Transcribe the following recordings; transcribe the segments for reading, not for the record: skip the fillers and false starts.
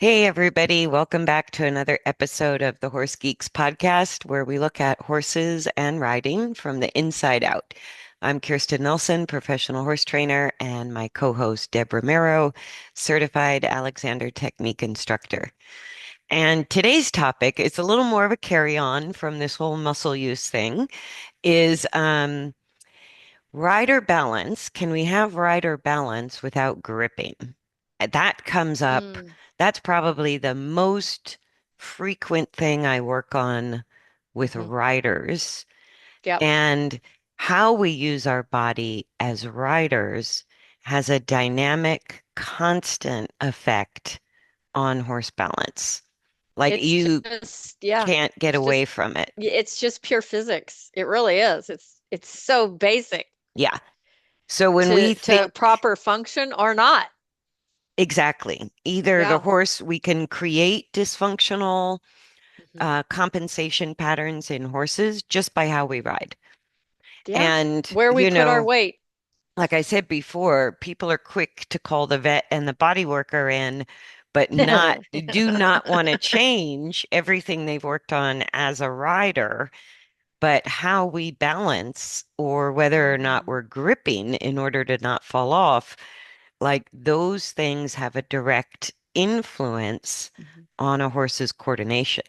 Hey, everybody. Welcome back to another episode of the Horse Geeks podcast, where we look at horses and riding from the inside out. I'm Kirsten Nelson, professional horse trainer, and my co-host, Deb Romero, certified Alexander Technique instructor. And today's topic is a little more of a carry-on from this whole muscle use thing, is rider balance. Can we have rider balance without gripping? That comes up. Mm, That's probably the most frequent thing I work on with hmm. riders. Yep. And how we use our body as riders has a dynamic, constant effect on horse balance. Like It's you yeah, can't get away from it. it's just pure physics. It really is. It's so basic Yeah. So when we to think proper function or not. exactly, either the Yeah. horse, we can create dysfunctional Hmm. compensation patterns in horses just by how we ride. Yeah. And, Where we put our weight. like I said before, people are quick to call the vet and the body worker in, but not do not want to change everything they've worked on as a rider, but how we balance or whether or not Hmm. we're gripping in order to not fall off, like those things have a direct influence Hmm. on a horse's coordination,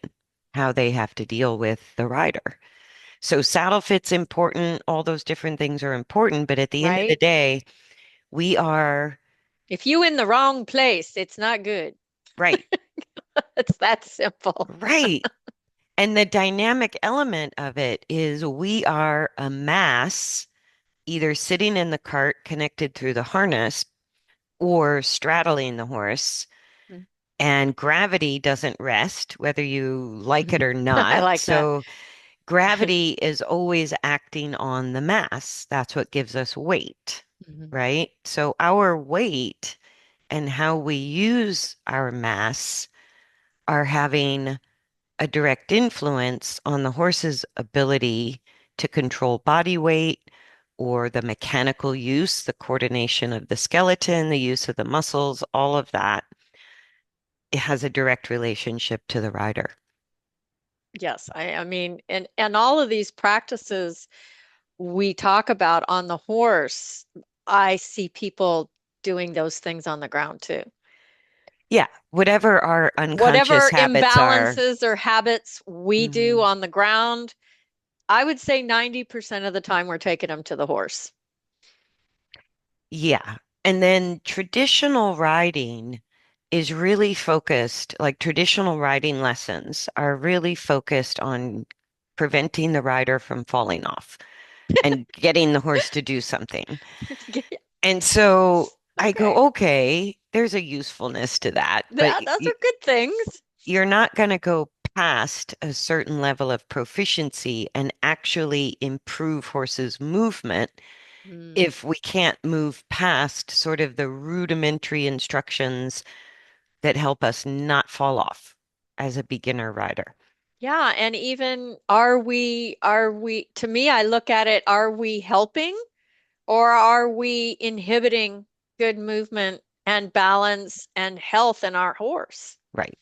how they have to deal with the rider. So saddle fit's important, all those different things are important, but at the end of the Right? day, we are If you in the wrong place, it's not good. right, It's that simple. right. And the dynamic element of it is we are a mass either sitting in the cart connected through the harness or straddling the horse. And gravity doesn't rest, whether you like it or I not. like that. So gravity is always acting on the mass. That's what gives us weight, Mhm. right? So our weight and how we use our mass are having a direct influence on the horse's ability to control body weight or the mechanical use, the coordination of the skeleton, the use of the muscles, all of that. It has a direct relationship to the rider. Yes, I mean, and all of these practices we talk about on the horse, I see people doing those things on the ground too. Yeah, whatever our unconscious Whatever habits are. imbalances or habits we do Mhm. on the ground, I would say 90% of the time we're taking them to the horse. Yeah. And then traditional riding is really focused, like traditional riding lessons are really focused on preventing the rider from falling off and getting the horse to do something. And so I Okay. go, okay, there's a usefulness to that, but Those are good things. you're not going to go past a certain level of proficiency and actually improve horses' movement Mm. if we can't move past sort of the rudimentary instructions that help us not fall off as a beginner rider. Yeah, and even to me, I look at it, are we helping or are we inhibiting good movement and balance and health in our horse? Right.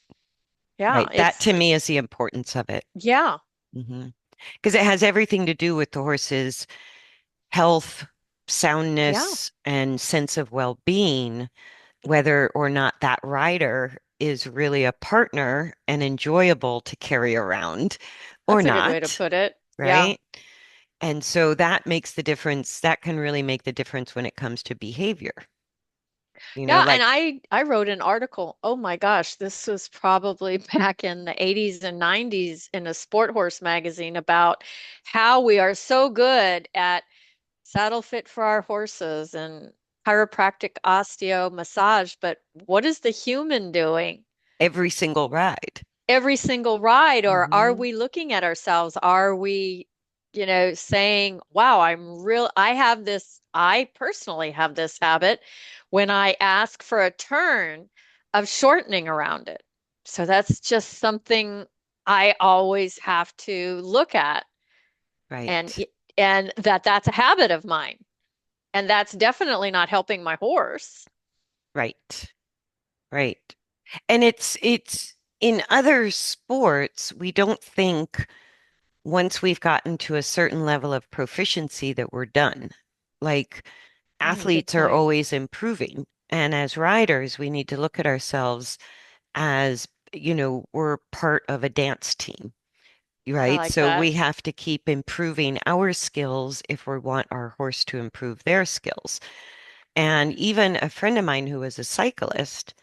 Yeah, Right. That to me is the importance of it. yeah, Because it has everything to do with the horse's health, yeah, soundness, and sense of well-being, whether or not that rider is really a partner and enjoyable to carry around or that's a good way to not, put it. Yeah. right? And so that makes the difference. That can really make the difference when it comes to behavior. Yeah, and Like, I wrote an article. Oh my gosh, this was probably back in the 80s and 90s in a Sport Horse magazine about how we are so good at saddle fit for our horses and chiropractic osteo massage, but what is the human doing? every single ride. Every single ride, or are Hmm. we looking at ourselves? Are we, saying, wow, I personally have this habit when I ask for a turn of shortening around it. So that's just something I always have to look at and Right. and that's a habit of mine. And that's definitely not helping my horse. Right. Right. And it's in other sports, we don't think once we've gotten to a certain level of proficiency that we're done. Like Good athletes are point. always improving. And as riders, we need to look at ourselves as, we're part of a dance team, I right? like So that. we have to keep improving our skills if we want our horse to improve their skills. And even a friend of mine who was a cyclist,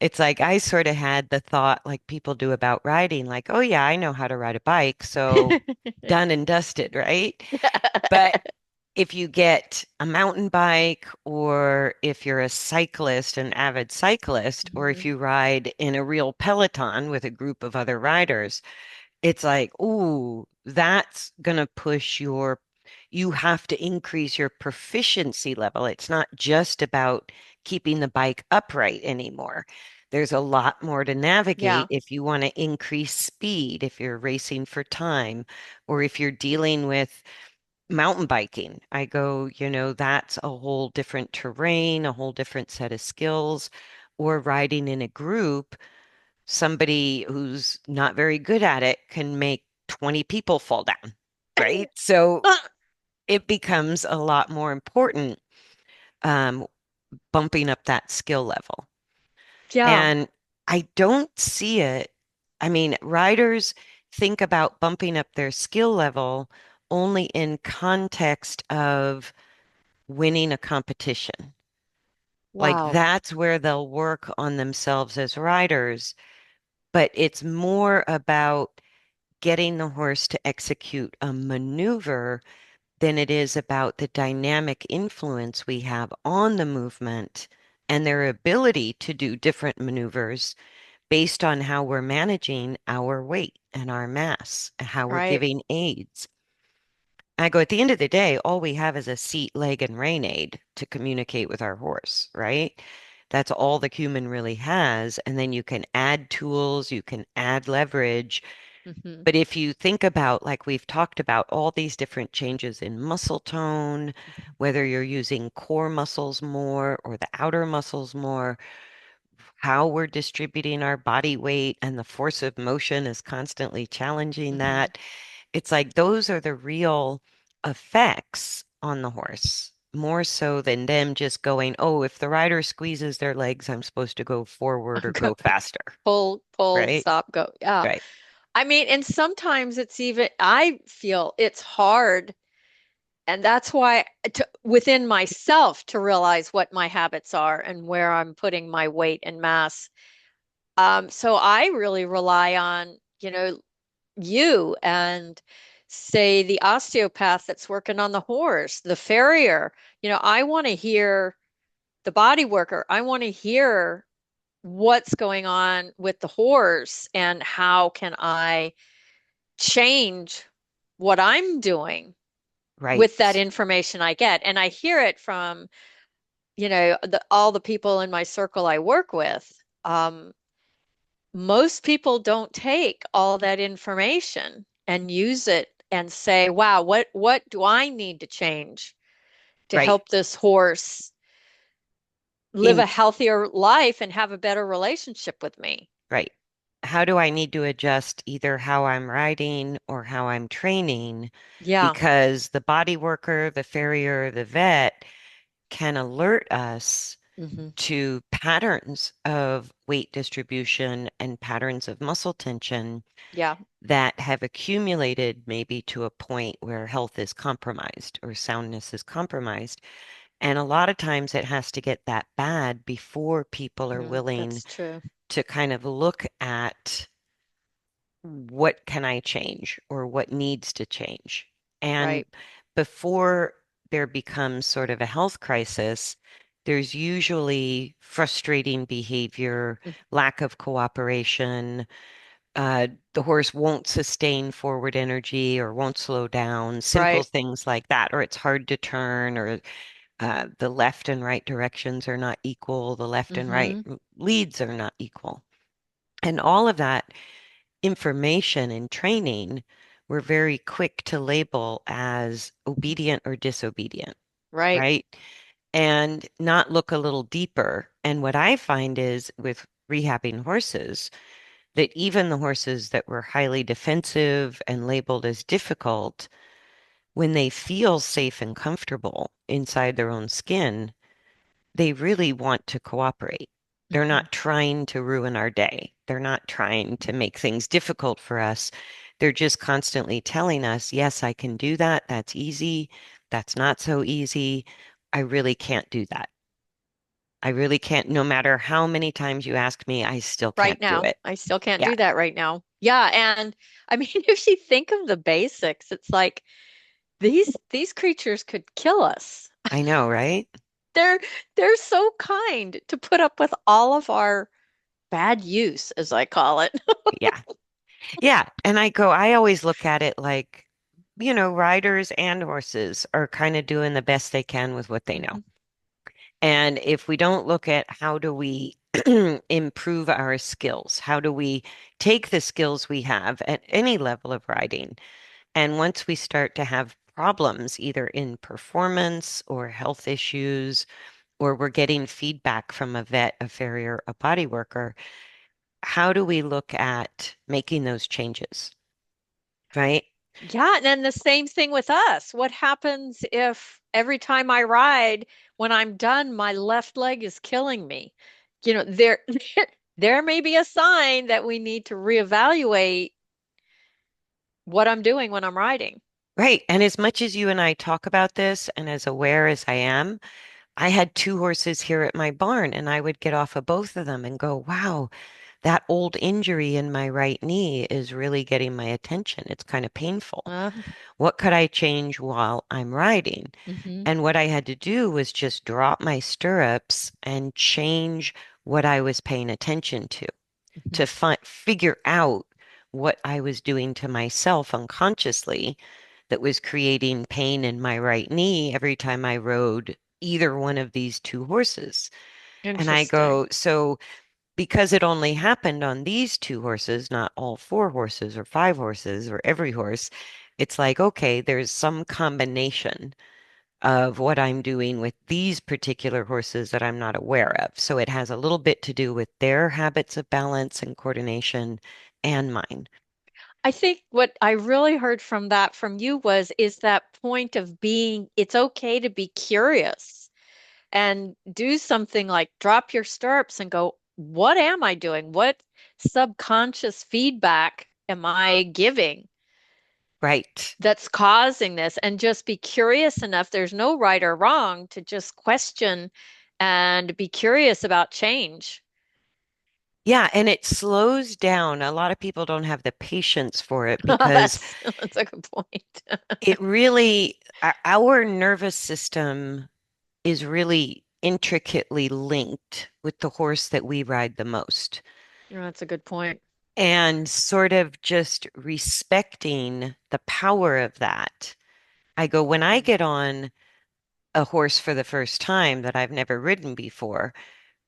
it's like I sort of had the thought, like people do about riding, like, oh, yeah, I know how to ride a bike. So done and dusted, right? But if you get a mountain bike, or if you're a cyclist, an avid cyclist, or if Mhm. you ride in a real peloton with a group of other riders, it's like, ooh, that's gonna push you have to increase your proficiency level. It's not just about keeping the bike upright anymore. There's a lot more to navigate Yeah. if you want to increase speed, if you're racing for time, or if you're dealing with mountain biking. I go, that's a whole different terrain, a whole different set of skills, or riding in a group. Somebody who's not very good at it can make 20 people fall down, right? So it becomes a lot more important, um, bumping up that skill level. Yeah. And I don't see it. I mean, riders think about bumping up their skill level only in context of winning a competition. Like Wow. that's where they'll work on themselves as riders, but it's more about getting the horse to execute a maneuver than it is about the dynamic influence we have on the movement and their ability to do different maneuvers based on how we're managing our weight and our mass, how we're Right. giving aids. I go, at the end of the day, all we have is a seat, leg, and rein aid to communicate with our horse, right? That's all the human really has. And then you can add tools, you can add leverage. Hmm. But if you think about, like we've talked about, all these different changes in muscle tone, whether you're using core muscles more or the outer muscles more, how we're distributing our body weight and the force of motion is constantly challenging Hmm. that. It's like those are the real effects on the horse, more so than them just going, oh, if the rider squeezes their legs, I'm supposed to go forward or Go go faster, pull, right? stop, go. Yeah. Right. I mean, and sometimes it's even, I feel it's hard. And that's why within myself to realize what my habits are and where I'm putting my weight and mass. So I really rely on, you and say the osteopath that's working on the horse, the farrier. I want to hear the body worker. I want to hear what's going on with the horse and how can I change what I'm doing with that Right. information I get. And I hear it from, all the people in my circle I work with. Most people don't take all that information and use it and say, wow, what do I need to change to Right. help this horse live In a healthier life and have a better relationship with me? right. How do I need to adjust either how I'm riding or how I'm training? Yeah. Because the body worker, the farrier, the vet can alert us Hmm. to patterns of weight distribution and patterns of muscle tension Yeah. that have accumulated maybe to a point where health is compromised or soundness is compromised. And a lot of times it has to get that bad before people are willing That's true. to kind of look at what can I change or what needs to change. And Right. before there becomes sort of a health crisis, there's usually frustrating behavior, Mm. lack of cooperation. The horse won't sustain forward energy or won't slow down, simple Right. things like that, or it's hard to turn, or the left and right directions are not equal, the left and right Hmm. leads are not equal. And all of that information and training, we're very quick to label as obedient or disobedient, Right. right? And not look a little deeper. And what I find is with rehabbing horses that even the horses that were highly defensive and labeled as difficult, when they feel safe and comfortable inside their own skin, they really want to cooperate. They're Mhm. not trying to ruin our day. They're not trying to make things difficult for us. They're just constantly telling us, yes, I can do that. That's easy. That's not so easy. I really can't do that. I really can't. No matter how many times you ask me, I still Right can't do now. it. I still can't Yeah, do that right now. Yeah, and I mean, if you think of the basics, it's like these creatures could kill us. I know, right? They're they're so kind to put up with all of our bad use, as I call it. Yeah. Yeah. And I always look at it like, riders and horses are kind of doing the best they can with what they know. Mhm. And if we don't look at how do we improve our skills, how do we take the skills we have at any level of riding, and once we start to have problems, either in performance or health issues, or we're getting feedback from a vet, a farrier, a body worker, how do we look at making those changes, right? Yeah, and then the same thing with us. What happens if every time I ride, when I'm done, my left leg is killing me? There there may be a sign that we need to reevaluate what I'm doing when I'm riding. Right. And as much as you and I talk about this, and as aware as I am, I had two horses here at my barn, and I would get off of both of them and go, wow, that old injury in my right knee is really getting my attention. It's kind of painful. Uh, What could I change while I'm riding? hmm And what I had to do was just drop my stirrups and change what I was paying attention to figure out what I was doing to myself unconsciously that was creating pain in my right knee every time I rode either one of these two horses. And I Interesting. go, so because it only happened on these two horses, not all four horses or five horses or every horse, it's like, okay, there's some combination of what I'm doing with these particular horses that I'm not aware of. So it has a little bit to do with their habits of balance and coordination and mine. I think what I really heard from that from you is that point of being, it's okay to be curious and do something like drop your stirrups and go, what am I doing? What subconscious feedback am I giving Right. that's causing this? And just be curious enough. There's no right or wrong to just question and be curious about change. Yeah, and it slows down. A lot of people don't have the patience for it because That's a good point. it really, our nervous system is really intricately linked with the horse that we ride the most. That's a good point. And sort of just respecting the power of that. I go, when I Mhm. get on a horse for the first time that I've never ridden before,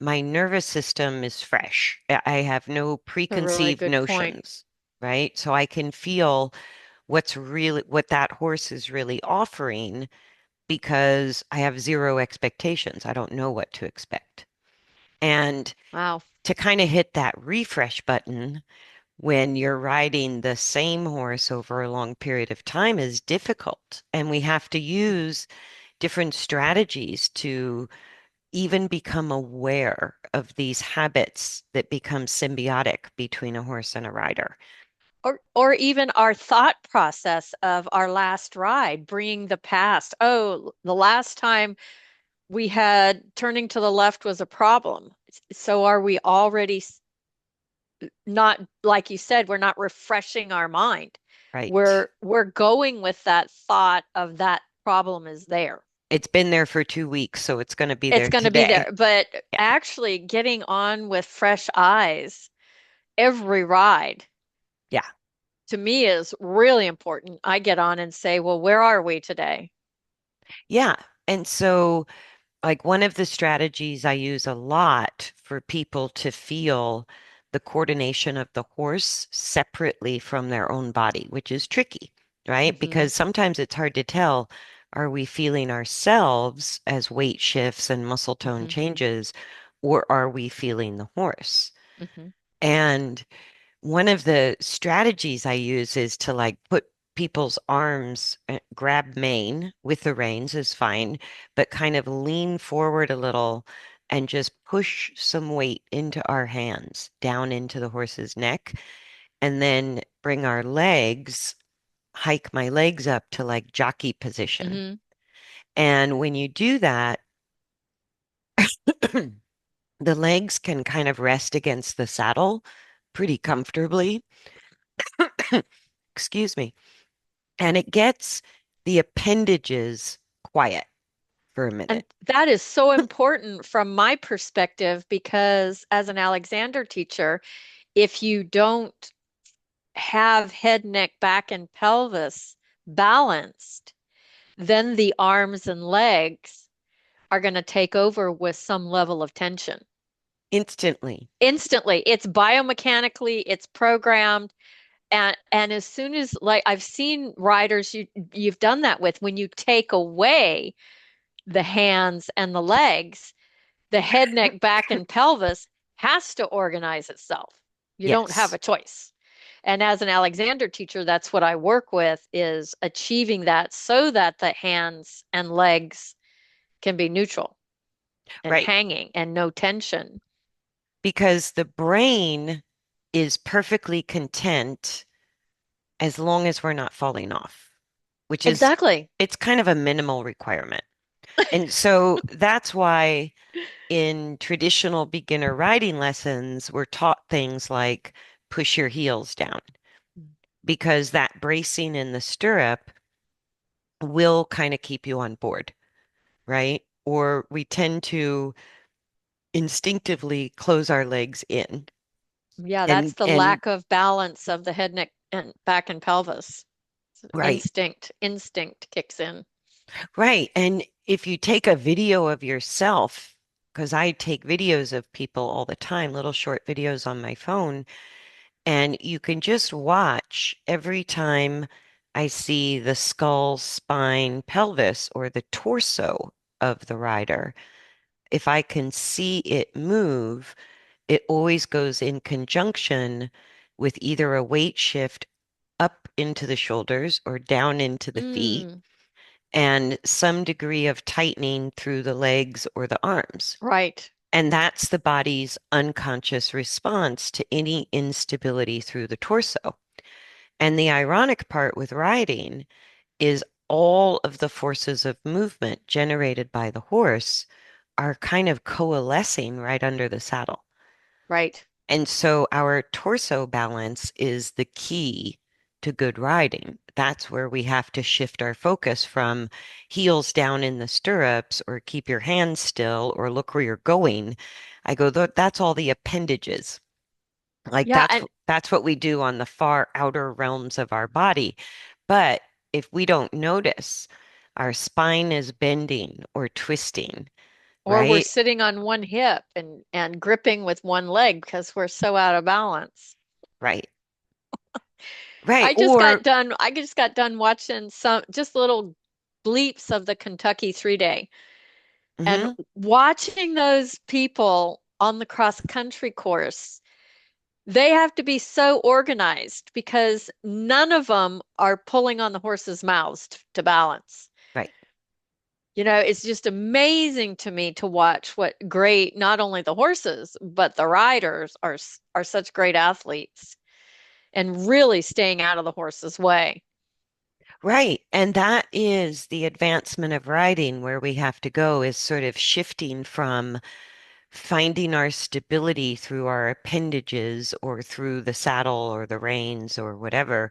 my nervous system is fresh. I have no A really preconceived good point. notions, right? So I can feel what that horse is really offering because I have zero expectations. I don't know what to expect. And Wow. to kind of hit that refresh button when you're riding the same horse over a long period of time is difficult. And we have to use different strategies to even become aware of these habits that become symbiotic between a horse and a rider. Or even our thought process of our last ride, bringing the past. Oh, the last time we had turning to the left was a problem. So are we already not, like you said, we're not refreshing our mind. Right. We're going with that thought of that problem is there. It's been there for 2 weeks, so it's going to be It's there going to be today. there. But Yeah. actually getting on with fresh eyes every ride Yeah. to me is really important. I get on and say, well, where are we today? Yeah. And so, like, one of the strategies I use a lot for people to feel the coordination of the horse separately from their own body, which is tricky, right? Hmm Because sometimes it's hard to tell, are we feeling ourselves as weight shifts and muscle tone hmm changes, or are we feeling the horse? Hmm. And one of the strategies I use is to like put people's arms, grab mane with the reins is fine, but kind of lean forward a little and just push some weight into our hands down into the horse's neck, and then bring our legs, hike my legs up to like jockey position. Hmm. And when you do that, the legs can kind of rest against the saddle pretty comfortably. Excuse me. And it gets the appendages quiet for a And minute. that is so important from my perspective because as an Alexander teacher, if you don't have head, neck, back, and pelvis balanced, then the arms and legs are going to take over with some level of tension. Instantly. Instantly, it's biomechanically, it's programmed. And as soon as like I've seen riders you've done that with when you take away the hands and the legs, the head, neck, back, and pelvis has to organize itself. You don't have Yes. a choice. And as an Alexander teacher, that's what I work with is achieving that so that the hands and legs can be neutral and Right. hanging and no tension. Because the brain is perfectly content as long as we're not falling off, which is, Exactly. it's kind of a minimal requirement. And so that's why in traditional beginner riding lessons, we're taught things like push your heels down, because that bracing in the stirrup will kind of keep you on board, right? Or we tend to instinctively close our legs in. Yeah, that's And the and lack of balance of the head, neck, and back and pelvis. right, Instinct kicks in. right. And if you take a video of yourself, because I take videos of people all the time, little short videos on my phone, and you can just watch every time I see the skull, spine, pelvis, or the torso of the rider. If I can see it move, it always goes in conjunction with either a weight shift up into the shoulders or down into the feet, Mm, and some degree of tightening through the legs or the arms. right, And that's the body's unconscious response to any instability through the torso. And the ironic part with riding is all of the forces of movement generated by the horse are kind of coalescing right under the saddle. right. And so our torso balance is the key to good riding. That's where we have to shift our focus from heels down in the stirrups or keep your hands still or look where you're going. I go, That's all the appendages." Like Yeah, that's what we do on the far outer realms of our body. But if we don't notice, our spine is bending or twisting, or we're right? sitting on one hip and gripping with one leg because we're so out of balance. Right. Right. I just got done watching some just little bleeps of the Kentucky 3 day and Mhm. watching those people on the cross country course. They have to be so organized because none of them are pulling on the horse's mouths to balance. Right. You know, it's just amazing to me to watch what great, not only the horses, but the riders are such great athletes and really staying out of the horse's way. Right. And that is the advancement of riding, where we have to go is sort of shifting from finding our stability through our appendages or through the saddle or the reins or whatever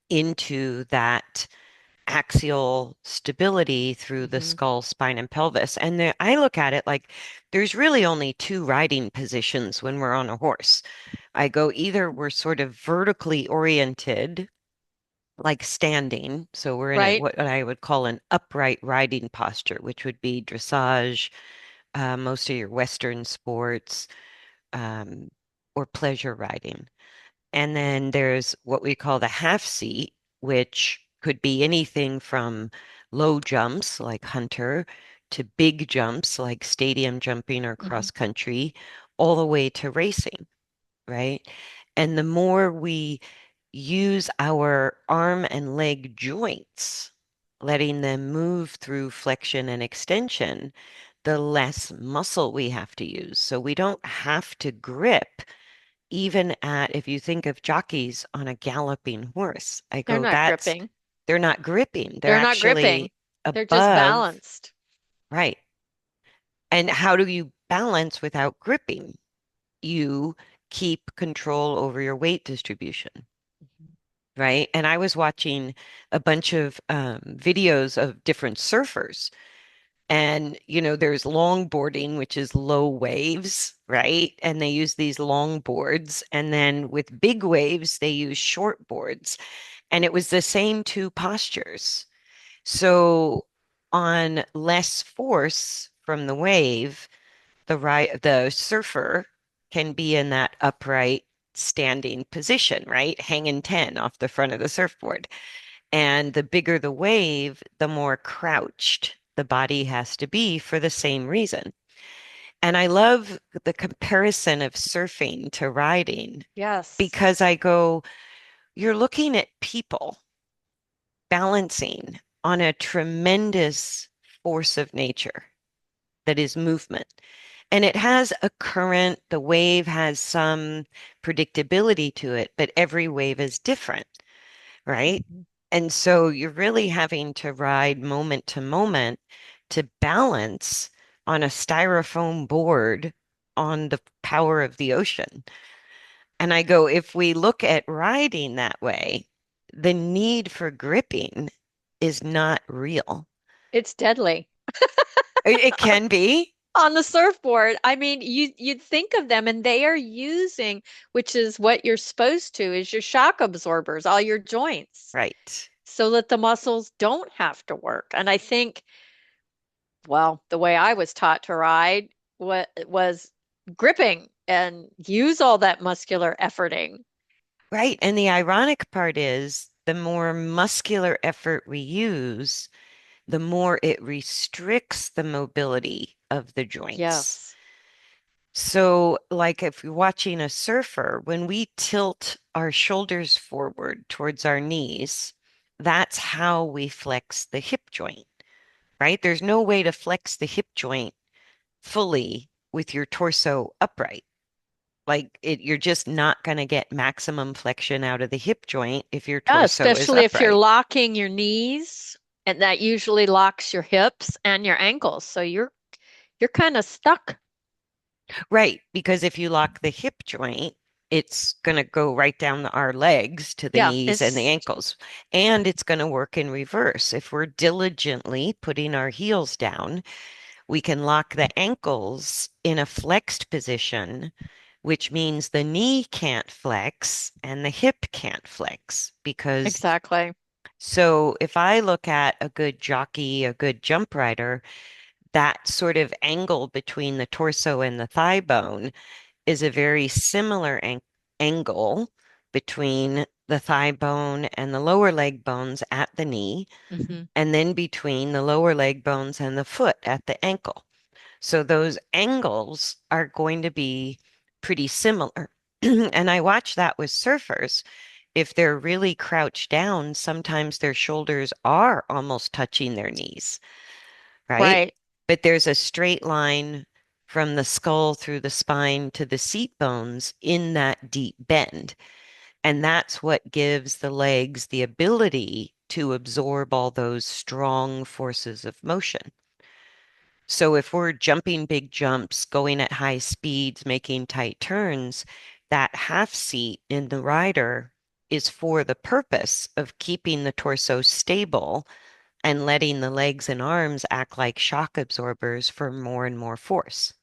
into that axial stability through the Hmm. skull, spine, and pelvis. And I look at it like there's really only two riding positions when we're on a horse. I go either we're sort of vertically oriented, like standing. So we're in Right? what I would call an upright riding posture, which would be dressage, most of your Western sports, um, or pleasure riding. And then there's what we call the half seat, which could be anything from low jumps like hunter to big jumps like stadium jumping or Hmm. cross country, all the way to racing. right? And the more we use our arm and leg joints, letting them move through flexion and extension, the less muscle we have to use. So we don't have to grip, even at, if you think of jockeys on a galloping horse, I They're go, not that's, gripping. they're not gripping. They're They're not gripping. actually They're just above, balanced. right? And how do you balance without gripping? You keep control over your weight distribution, right? And I was watching a bunch of videos of different surfers. And, there's longboarding, which is low waves, right? And they use these long boards. And then with big waves, they use short boards. And it was the same two postures. So on less force from the wave, the surfer can be in that upright standing position, right? Hanging 10 off the front of the surfboard. And the bigger the wave, the more crouched the body has to be for the same reason. And I love the comparison of surfing to riding Yes. because I go, you're looking at people balancing on a tremendous force of nature that is movement. And it has a current, the wave has some predictability to it, but every wave is different, right? Mhm. And so you're really having to ride moment to moment to balance on a styrofoam board on the power of the ocean. And I go, if we look at riding that way, the need for gripping is not real. It's deadly. It can be, On the surfboard, I mean, you'd think of them and they are using, which is what you're supposed to, is your shock absorbers, all your joints, right. so that the muscles don't have to work. And I think, well, the way I was taught to ride was gripping and use all that muscular efforting. Right. And the ironic part is the more muscular effort we use, the more it restricts the mobility of the joints. Yes, So, like if you're watching a surfer, when we tilt our shoulders forward towards our knees, that's how we flex the hip joint, right? There's no way to flex the hip joint fully with your torso upright. Like you're just not going to get maximum flexion out of the hip joint if your yeah, torso is especially if you're upright. locking your knees, and that usually locks your hips and your ankles. So you're kind of stuck. Right, because if you lock the hip joint, it's going to go right down our legs to the Yeah, knees and the it's ankles. And it's going to work in reverse. If we're diligently putting our heels down, we can lock the ankles in a flexed position, which means the knee can't flex and the hip can't flex because exactly. so if I look at a good jockey, a good jump rider, that sort of angle between the torso and the thigh bone is a very similar angle between the thigh bone and the lower leg bones at the knee, Hmm. and then between the lower leg bones and the foot at the ankle. So those angles are going to be pretty similar. And I watch that with surfers. If they're really crouched down, sometimes their shoulders are almost touching their knees, right? Right. But there's a straight line from the skull through the spine to the seat bones in that deep bend. And that's what gives the legs the ability to absorb all those strong forces of motion. So if we're jumping big jumps, going at high speeds, making tight turns, that half seat in the rider is for the purpose of keeping the torso stable and letting the legs and arms act like shock absorbers for more and more force.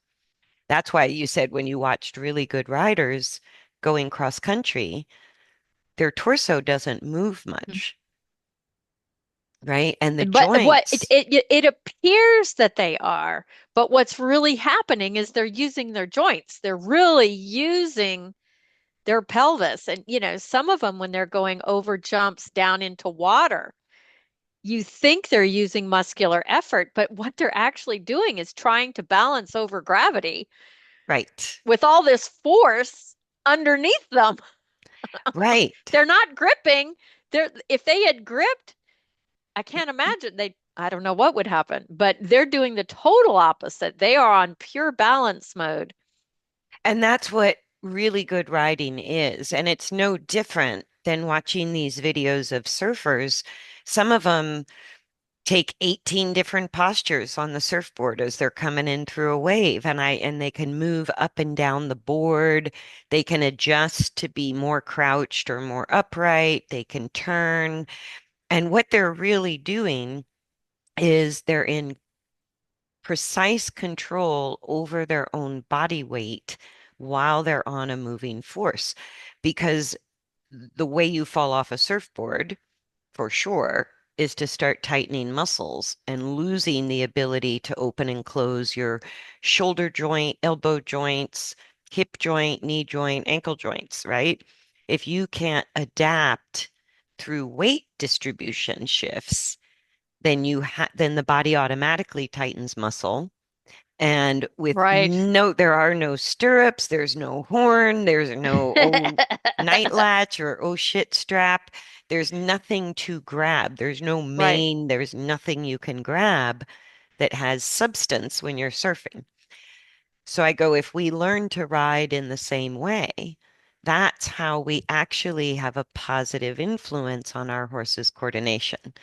That's why you said when you watched really good riders going cross country, their torso doesn't move much, right? And the But what joints, it appears that they are, but what's really happening is they're using their joints. They're really using their pelvis. And some of them when they're going over jumps down into water, you think they're using muscular effort, but what they're actually doing is trying to balance over gravity right, with all this force underneath them. Right. They're not gripping. If they had gripped, I can't imagine I don't know what would happen, but they're doing the total opposite. They are on pure balance mode. And that's what really good riding is. And it's no different than watching these videos of surfers. Some of them take 18 different postures on the surfboard as they're coming in through a wave, and they can move up and down the board. They can adjust to be more crouched or more upright. They can turn. And what they're really doing is they're in precise control over their own body weight while they're on a moving force. Because the way you fall off a surfboard, for sure, is to start tightening muscles and losing the ability to open and close your shoulder joint, elbow joints, hip joint, knee joint, ankle joints, right? If you can't adapt through weight distribution shifts, then the body automatically tightens muscle. And with Right. no, there are no stirrups, there's no horn, there's no night latch or oh shit strap. There's nothing to grab. There's no Right. mane, there's nothing you can grab that has substance when you're surfing. So I go, if we learn to ride in the same way, that's how we actually have a positive influence on our horse's coordination.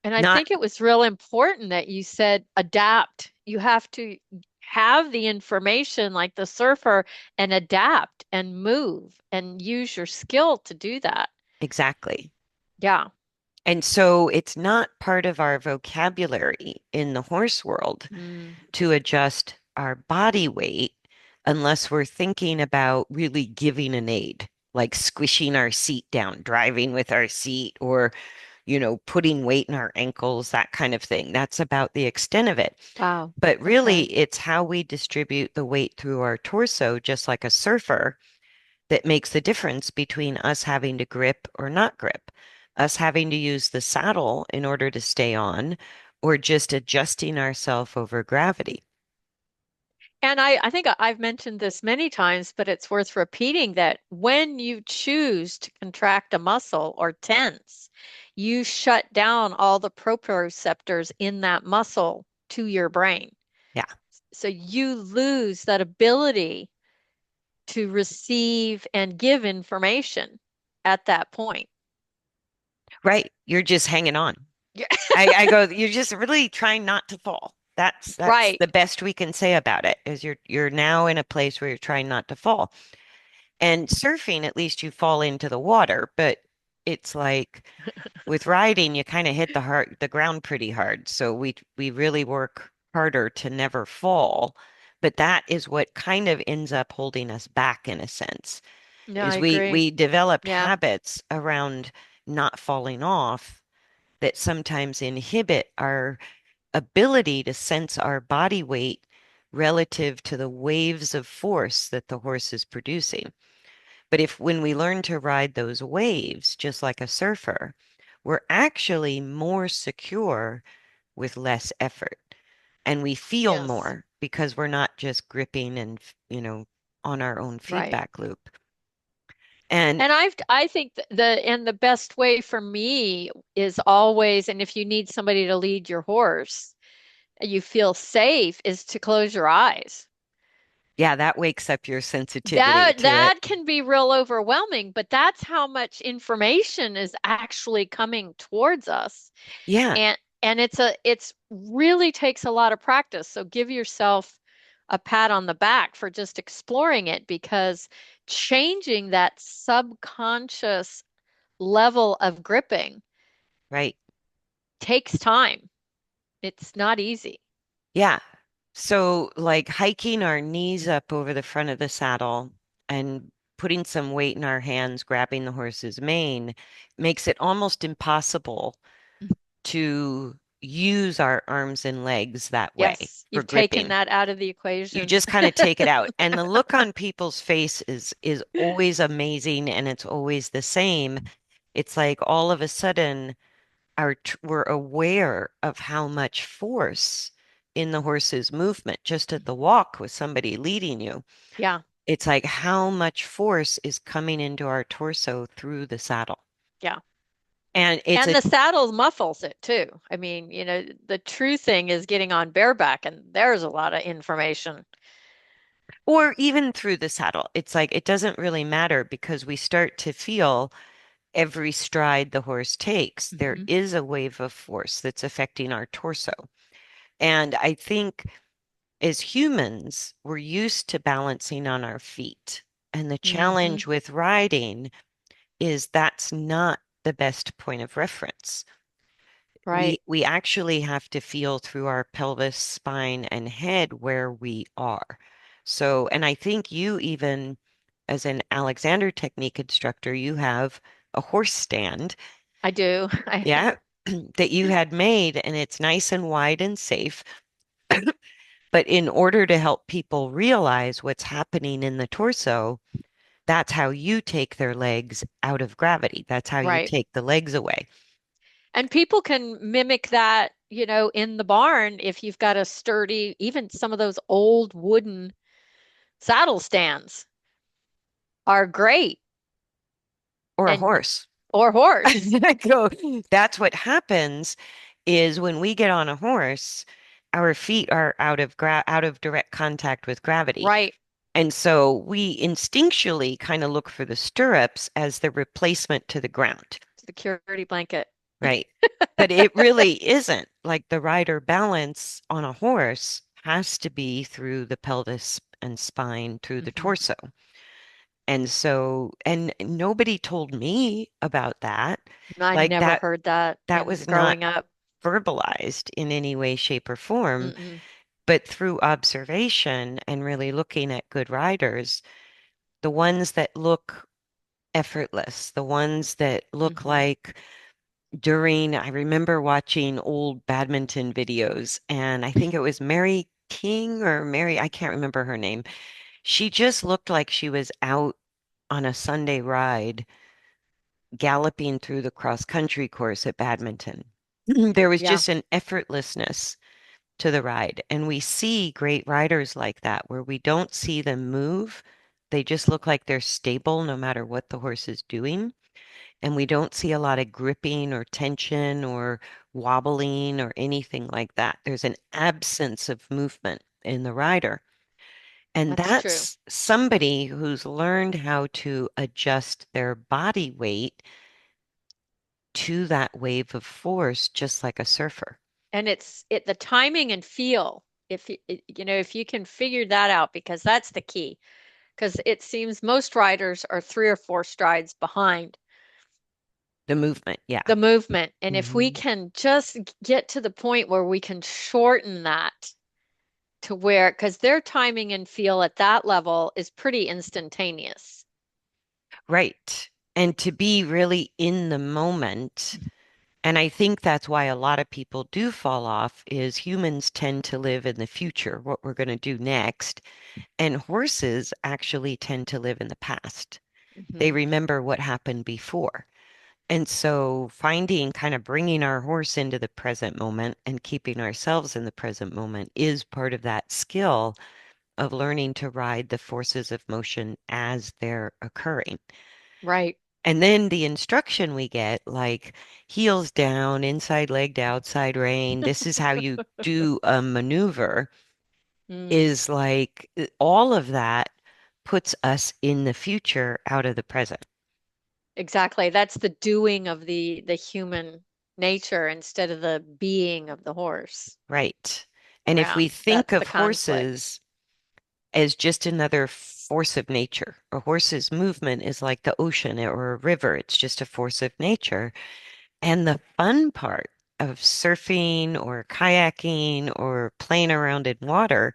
And I Not think it was real important that you said adapt. You have to have the information like the surfer and adapt and move and use your skill to do that. exactly. Yeah. And so it's not part of our vocabulary in the horse world Mm. to adjust our body weight unless we're thinking about really giving an aid, like squishing our seat down, driving with our seat, or, putting weight in our ankles, that kind of thing. That's about the extent of it. Wow. But really, Okay. it's how we distribute the weight through our torso, just like a surfer, that makes the difference between us having to grip or not grip, us having to use the saddle in order to stay on, or just adjusting ourselves over gravity. And I think I've mentioned this many times, but it's worth repeating that when you choose to contract a muscle or tense, you shut down all the proprioceptors in that muscle to your brain. Yeah, So you lose that ability to receive and give information at that point. right. You're just hanging on. Yeah. I go, you're just really trying not to fall. That's Right. the best we can say about it is you're now in a place where you're trying not to fall. And surfing, at least you fall into the water, but it's like with riding, you kind of hit the ground pretty hard. So we really work harder to never fall. But that is what kind of ends up holding us back in a sense, Yeah, I is we agree. we develop Yeah. habits around not falling off that sometimes inhibit our ability to sense our body weight relative to the waves of force that the horse is producing. But if when we learn to ride those waves, just like a surfer, we're actually more secure with less effort. And we feel Yes. more because we're not just gripping and, on our own Right. feedback loop. And And I think the best way for me is always, and if you need somebody to lead your horse, you feel safe, is to close your eyes. yeah, that wakes up your sensitivity That to it. that can be real overwhelming, but that's how much information is actually coming towards us. Yeah, And it's really takes a lot of practice. So give yourself a pat on the back for just exploring it because changing that subconscious level of gripping right. takes time. It's not easy. Yeah. So, like hiking our knees up over the front of the saddle and putting some weight in our hands, grabbing the horse's mane, makes it almost impossible to use our arms and legs that way Yes, for you've taken gripping. that out of the You equation. just kind of take it out. And the look on people's face is always amazing and it's always the same. It's like all of a sudden we're aware of how much force in the horse's movement just at the walk with somebody leading you. Yeah. It's like how much force is coming into our torso through the saddle. Yeah. And it's And a, the saddle muffles it too. I mean, the true thing is getting on bareback, and there's a lot of information. or even through the saddle. It's like it doesn't really matter because we start to feel every stride the horse takes, there Hmm. is a wave of force that's affecting our torso. And I think as humans, we're used to balancing on our feet. And the Hmm. challenge with riding is that's not the best point of reference. Right. We actually have to feel through our pelvis, spine, and head where we are. So, and I think you even, as an Alexander technique instructor, you have a horse stand, I do. yeah, that you had made, and it's nice and wide and safe. But in order to help people realize what's happening in the torso, that's how you take their legs out of gravity. That's how you Right. take the legs away. And people can mimic that, in the barn if you've got a sturdy, even some of those old wooden saddle stands are great. Or a And horse. or horse. I go, that's what happens is when we get on a horse, our feet are out of direct contact with gravity. Right. And so we instinctually kind of look for the stirrups as the replacement to the ground, Security blanket. right? But it really isn't. Like the rider balance on a horse has to be through the pelvis and spine, through the Hmm. torso. And so, and nobody told me about that. I Like never heard that that in was not growing up. verbalized in any way, shape, or form. Mm-mm. But through observation and really looking at good riders, the ones that look effortless, the ones that look Hmm. like during, I remember watching old badminton videos, and I think it was Mary King or Mary, I can't remember her name. She just looked like she was out on a Sunday ride galloping through the cross country course at badminton. There was Yeah, just an effortlessness to the ride. And we see great riders like that where we don't see them move. They just look like they're stable no matter what the horse is doing. And we don't see a lot of gripping or tension or wobbling or anything like that. There's an absence of movement in the rider. And that's true. that's somebody who's learned how to adjust their body weight to that wave of force, just like a surfer. And the timing and feel. If you can figure that out, because that's the key. Because it seems most riders are 3 or 4 strides behind The movement, yeah. the movement. And if we Hmm. can just get to the point where we can shorten that to where, because their timing and feel at that level is pretty instantaneous. Right. And to be really in the moment. And I think that's why a lot of people do fall off is humans tend to live in the future, what we're going to do next. And horses actually tend to live in the past. They Hmm. remember what happened before. And so finding kind of bringing our horse into the present moment and keeping ourselves in the present moment is part of that skill of learning to ride the forces of motion as they're occurring. Right. And then the instruction we get, like heels down, inside leg to outside rein, this is how you do a maneuver, Mm, is like all of that puts us in the future out of the present. exactly. That's the doing of the human nature instead of the being of the horse. Right. And if Yeah, we think that's the of conflict. horses as just another force of nature, a horse's movement is like the ocean or a river, it's just a force of nature. And the fun part of surfing or kayaking or playing around in water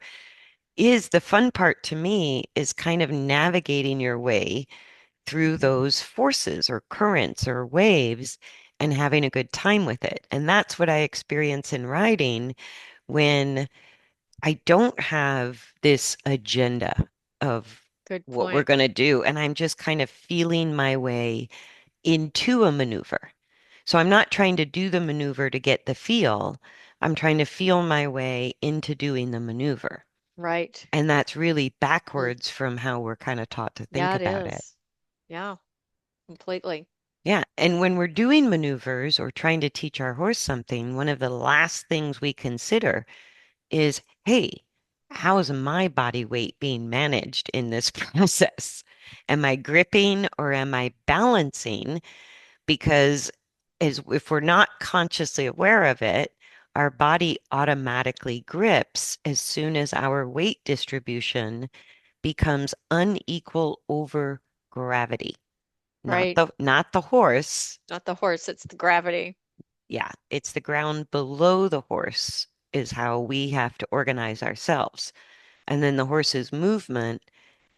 is the fun part to me is kind of navigating your way through those forces or currents or waves and having a good time with it. And that's what I experience in riding when I don't have this agenda of Good what we're point. going to do. And I'm just kind of feeling my way into a maneuver. So I'm not trying to do the maneuver to get the feel. I'm trying to feel my way into doing the maneuver. Right. And that's really L- backwards from how we're kind of taught to think Yeah, it about it. is. Yeah, completely. Yeah. And when we're doing maneuvers or trying to teach our horse something, one of the last things we consider is, hey, how's my body weight being managed in this process? Am I gripping or am I balancing? Because as if we're not consciously aware of it, our body automatically grips as soon as our weight distribution becomes unequal over gravity. Right. Not the horse. Not the horse, it's the gravity. Yeah, it's the ground below the horse is how we have to organize ourselves. And then the horse's movement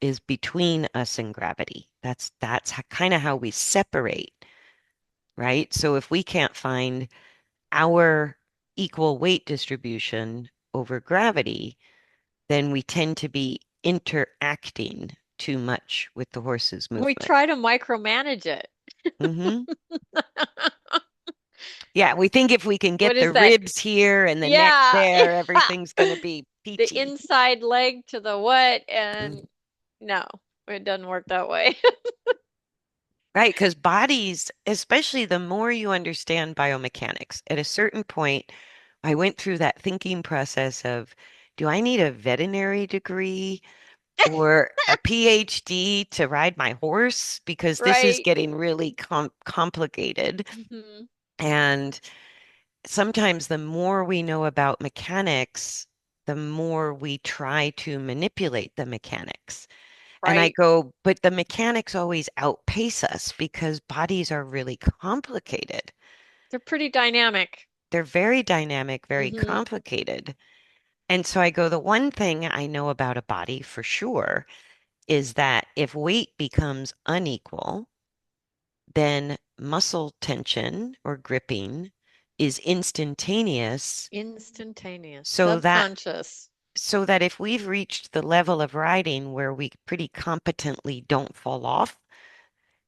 is between us and gravity. That's kind of how we separate, right? So if we can't find our equal weight distribution over gravity, then we tend to be interacting too much with the horse's We movement. try to micromanage it. Hmm. Yeah, we think if we can What get is the that? ribs here and the neck Yeah. there, everything's going to be The peachy. inside leg to the what? Mhm. And no, it doesn't work that way. Right, because bodies, especially the more you understand biomechanics, at a certain point, I went through that thinking process of, do I need a veterinary degree or a PhD to ride my horse? Because this is Right. getting really complicated. Hmm. And sometimes the more we know about mechanics, the more we try to manipulate the mechanics. And I Right. go, but the mechanics always outpace us because bodies are really complicated. They're pretty dynamic. They're very dynamic, very Hmm. complicated. And so I go, the one thing I know about a body for sure is that if weight becomes unequal, then muscle tension or gripping is instantaneous Instantaneous, so that subconscious. if we've reached the level of riding where we pretty competently don't fall off,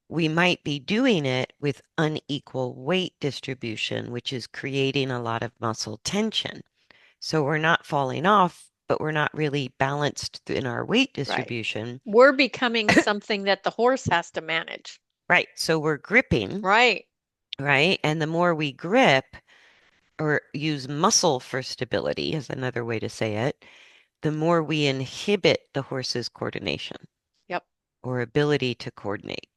we might be doing it with unequal weight distribution, which is creating a lot of muscle tension. So we're not falling off, but we're not really balanced in our weight Right. distribution. We're becoming something that the horse has to manage. Right. So we're gripping, Right. right? And the more we grip or use muscle for stability, is another way to say it, the more we inhibit the horse's coordination Yep. or ability to coordinate.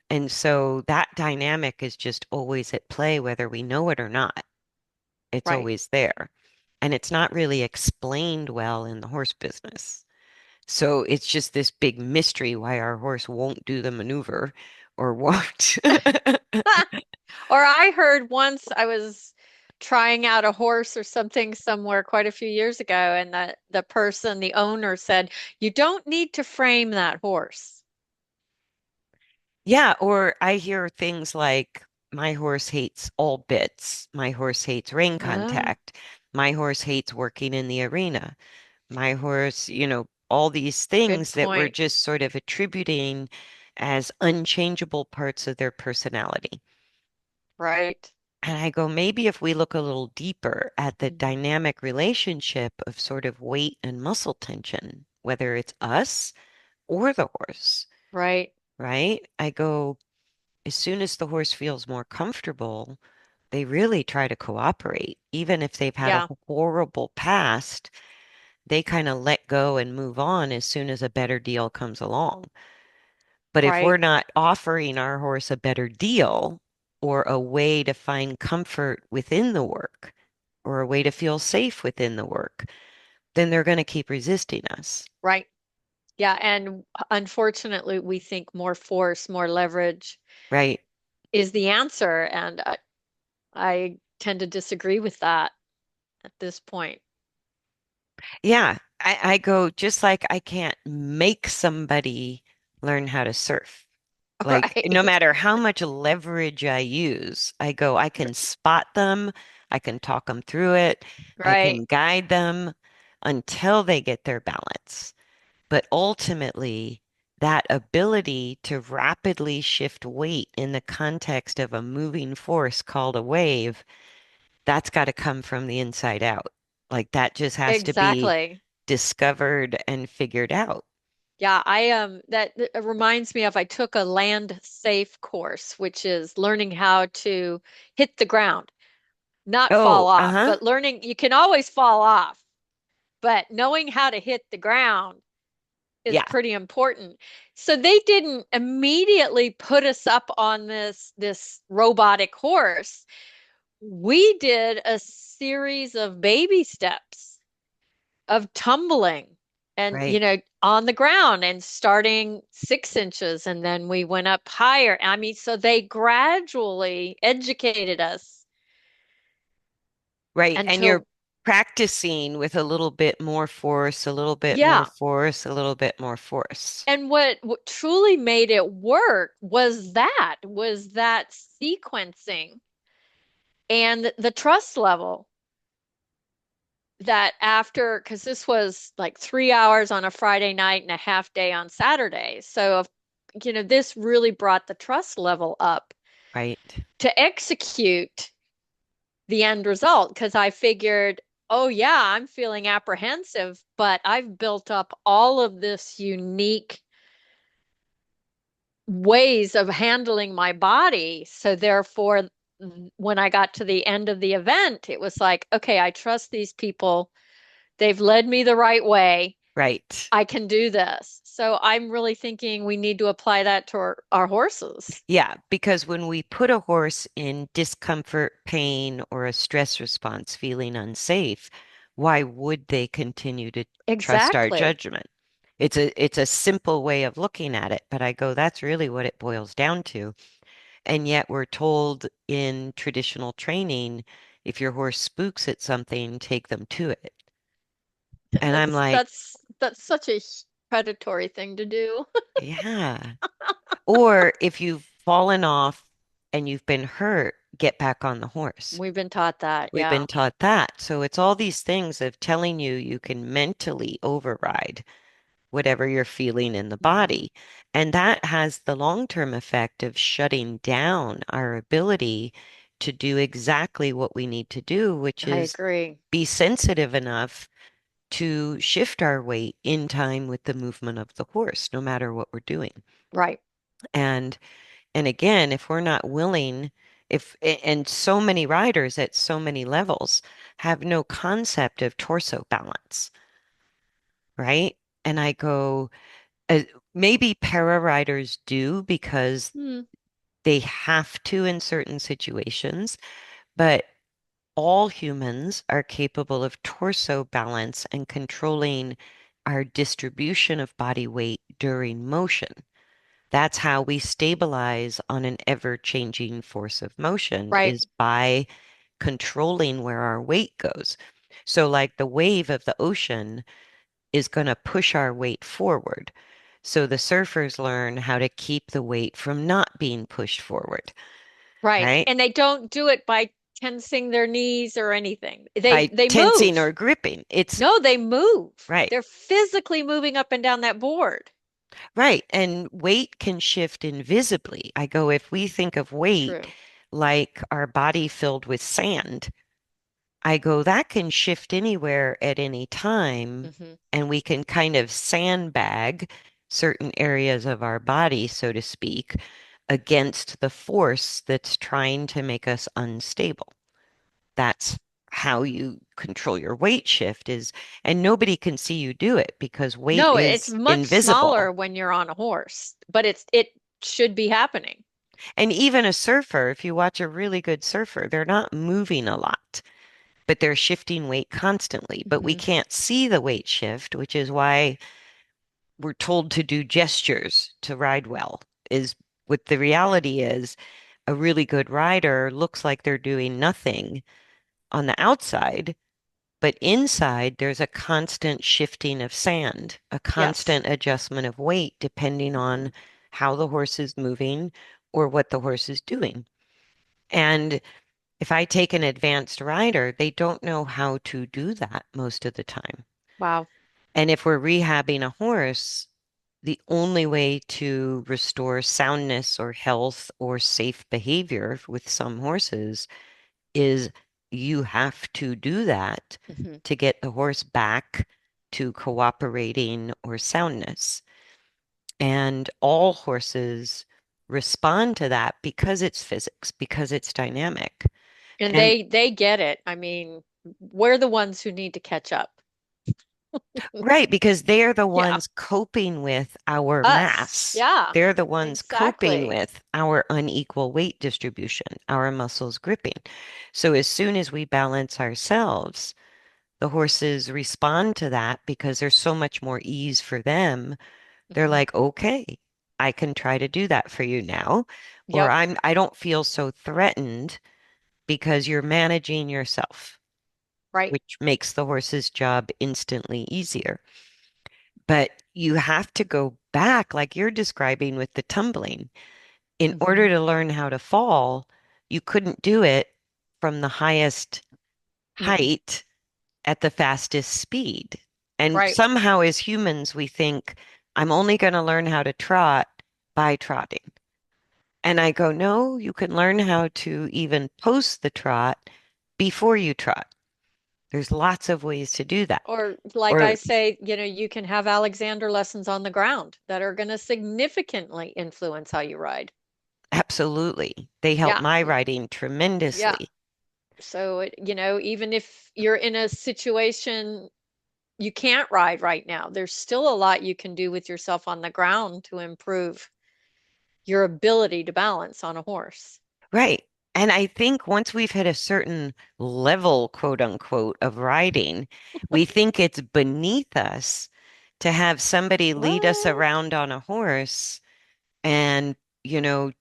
And so that dynamic is just always at play, whether we know it or not. It's Right. always there. And it's not really explained well in the horse business. So it's just this big mystery why our horse won't do the maneuver or won't. Or I heard once I was trying out a horse or something somewhere quite a few years ago, and the person, the owner said, "You don't need to frame that horse." Yeah, or I hear things like, my horse hates all bits. My horse hates rein Oh, contact. My horse hates working in the arena. My horse, all these good things that we're point. just sort of attributing as unchangeable parts of their personality. Right. And I go, maybe if we look a little deeper at the Mhm. dynamic relationship of sort of weight and muscle tension, whether it's us or the horse, Right. right? I go, as soon as the horse feels more comfortable, they really try to cooperate. Even if they've had a Yeah. horrible past, they kind of let go and move on as soon as a better deal comes along. But if we're Right. not offering our horse a better deal or a way to find comfort within the work or a way to feel safe within the work, then they're going to keep resisting us. Right. Yeah. And unfortunately, we think more force, more leverage Right. is the answer. And I tend to disagree with that at this point. Yeah. I go, just like I can't make somebody learn how to surf. Like, no Right. matter how much leverage I use, I go, I can spot them, I can talk them through it, I Right. can guide them until they get their balance. But ultimately, that ability to rapidly shift weight in the context of a moving force called a wave, that's got to come from the inside out. Like that just has to be Exactly. discovered and figured out. Yeah, that reminds me of I took a land safe course, which is learning how to hit the ground, not fall Oh, off, uh-huh. but learning you can always fall off, but knowing how to hit the ground is Yeah, pretty important. So they didn't immediately put us up on this robotic horse. We did a series of baby steps of tumbling and, right. on the ground and starting 6 inches. And then we went up higher. I mean, so they gradually educated us Right. And you're until, practicing with a little bit more force, a little bit more yeah. force, a little bit more force. And what truly made it work was that sequencing and the trust level that after, because this was like 3 hours on a Friday night and a half day on Saturday. So, this really brought the trust level up Right. to execute the end result. Because I figured, oh, yeah, I'm feeling apprehensive, but I've built up all of this unique ways of handling my body. So, therefore, when I got to the end of the event, it was like, okay, I trust these people. They've led me the right way. Right. I can do this. So I'm really thinking we need to apply that to our horses. Yeah, because when we put a horse in discomfort, pain, or a stress response, feeling unsafe, why would they continue to trust our Exactly. judgment? It's a simple way of looking at it, but I go, that's really what it boils down to. And yet we're told in traditional training, if your horse spooks at something, take them to it. And I'm That's like, that's that's such a predatory thing to do. yeah. Or if you've fallen off and you've been hurt, get back on the horse. We've been taught that. We've been Yeah. taught that. So it's all these things of telling you you can mentally override whatever you're feeling in the Hmm. body. And that has the long-term effect of shutting down our ability to do exactly what we need to do, which I is agree. be sensitive enough to shift our weight in time with the movement of the horse, no matter what we're doing. Right. And and again, if we're not willing, and so many riders at so many levels have no concept of torso balance, right? And I go, uh, maybe para riders do because Hmm. they have to in certain situations, but all humans are capable of torso balance and controlling our distribution of body weight during motion. That's how we stabilize on an ever-changing force of motion Right. is by controlling where our weight goes. So like the wave of the ocean is going to push our weight forward. So the surfers learn how to keep the weight from not being pushed forward, Right. right? And they don't do it by tensing their knees or anything. They By they tensing move. or gripping. It's No, they move. right, They're physically moving up and down that board. right. And weight can shift invisibly. I go, if we think of weight True. like our body filled with sand, I go, that can shift anywhere at any time, Hmm. and we can kind of sandbag certain areas of our body, so to speak, against the force that's trying to make us unstable. That's how you control your weight shift is, and nobody can see you do it because weight No, it's is much invisible. smaller when you're on a horse, but it should be happening. And even a surfer, if you watch a really good surfer, they're not moving a lot, but they're shifting weight constantly. But we Hmm. can't see the weight shift, which is why we're told to do gestures to ride well, is what the reality is. A really good rider looks like they're doing nothing on the outside, but inside there's a constant shifting of sand, a Yes. constant adjustment of weight depending Hmm. on how the horse is moving or what the horse is doing. And if I take an advanced rider, they don't know how to do that most of the time. Wow. And if we're rehabbing a horse, the only way to restore soundness or health or safe behavior with some horses is you have to do that Hmm. to get the horse back to cooperating or soundness. And all horses respond to that because it's physics, because it's dynamic. And And they get it. I mean, we're the ones who need to catch up. right, because they're the Yeah. ones coping with our Us. mass. Yeah, They're the ones coping exactly. with our unequal weight distribution, our muscles gripping. So as soon as we balance ourselves, the horses respond to that because there's so much more ease for them. They're Hmm. like, okay, I can try to do that for you now. Or Yep. I don't feel so threatened because you're managing yourself, Right. which makes the horse's job instantly easier. But you have to go back, like you're describing with the tumbling. In order Hmm. to learn how to fall, you couldn't do it from the highest Mm-mm. height at the fastest speed. And Right. somehow, as humans, we think, I'm only going to learn how to trot by trotting. And I go, no, you can learn how to even post the trot before you trot. There's lots of ways to do that. Or like I Or say, you can have Alexander lessons on the ground that are going to significantly influence how you ride. absolutely, they help Yeah. my riding Yeah. tremendously. So, even if you're in a situation you can't ride right now, there's still a lot you can do with yourself on the ground to improve your ability to balance on a horse. Right. And I think once we've hit a certain level, quote unquote, of riding, we think it's beneath us to have somebody lead us What? around on a horse and, you know,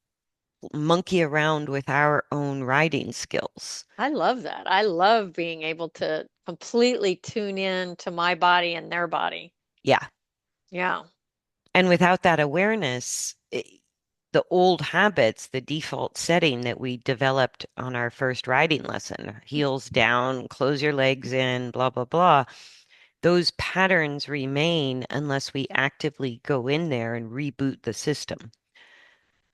monkey around with our own riding skills. I love that. I love being able to completely tune in to my body and their body. Yeah. Yeah. And without that awareness, the old habits, the default setting that we developed on our first riding lesson, heels down, close your legs in, blah, blah, blah, those patterns remain unless we actively go in there and reboot the system.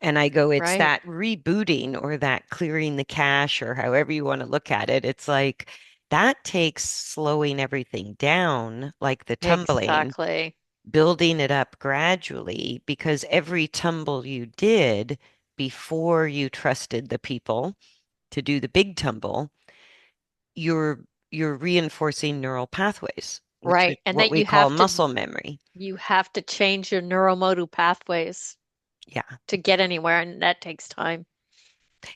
And I go, it's Right. that rebooting or that clearing the cache or however you want to look at it. It's like that takes slowing everything down, like the tumbling, Exactly. building it up gradually, because every tumble you did before you trusted the people to do the big tumble, you're you're reinforcing neural pathways, which is Right. And what that we call muscle memory. you have to change your neuromotor pathways Yeah. to get anywhere, and that takes time.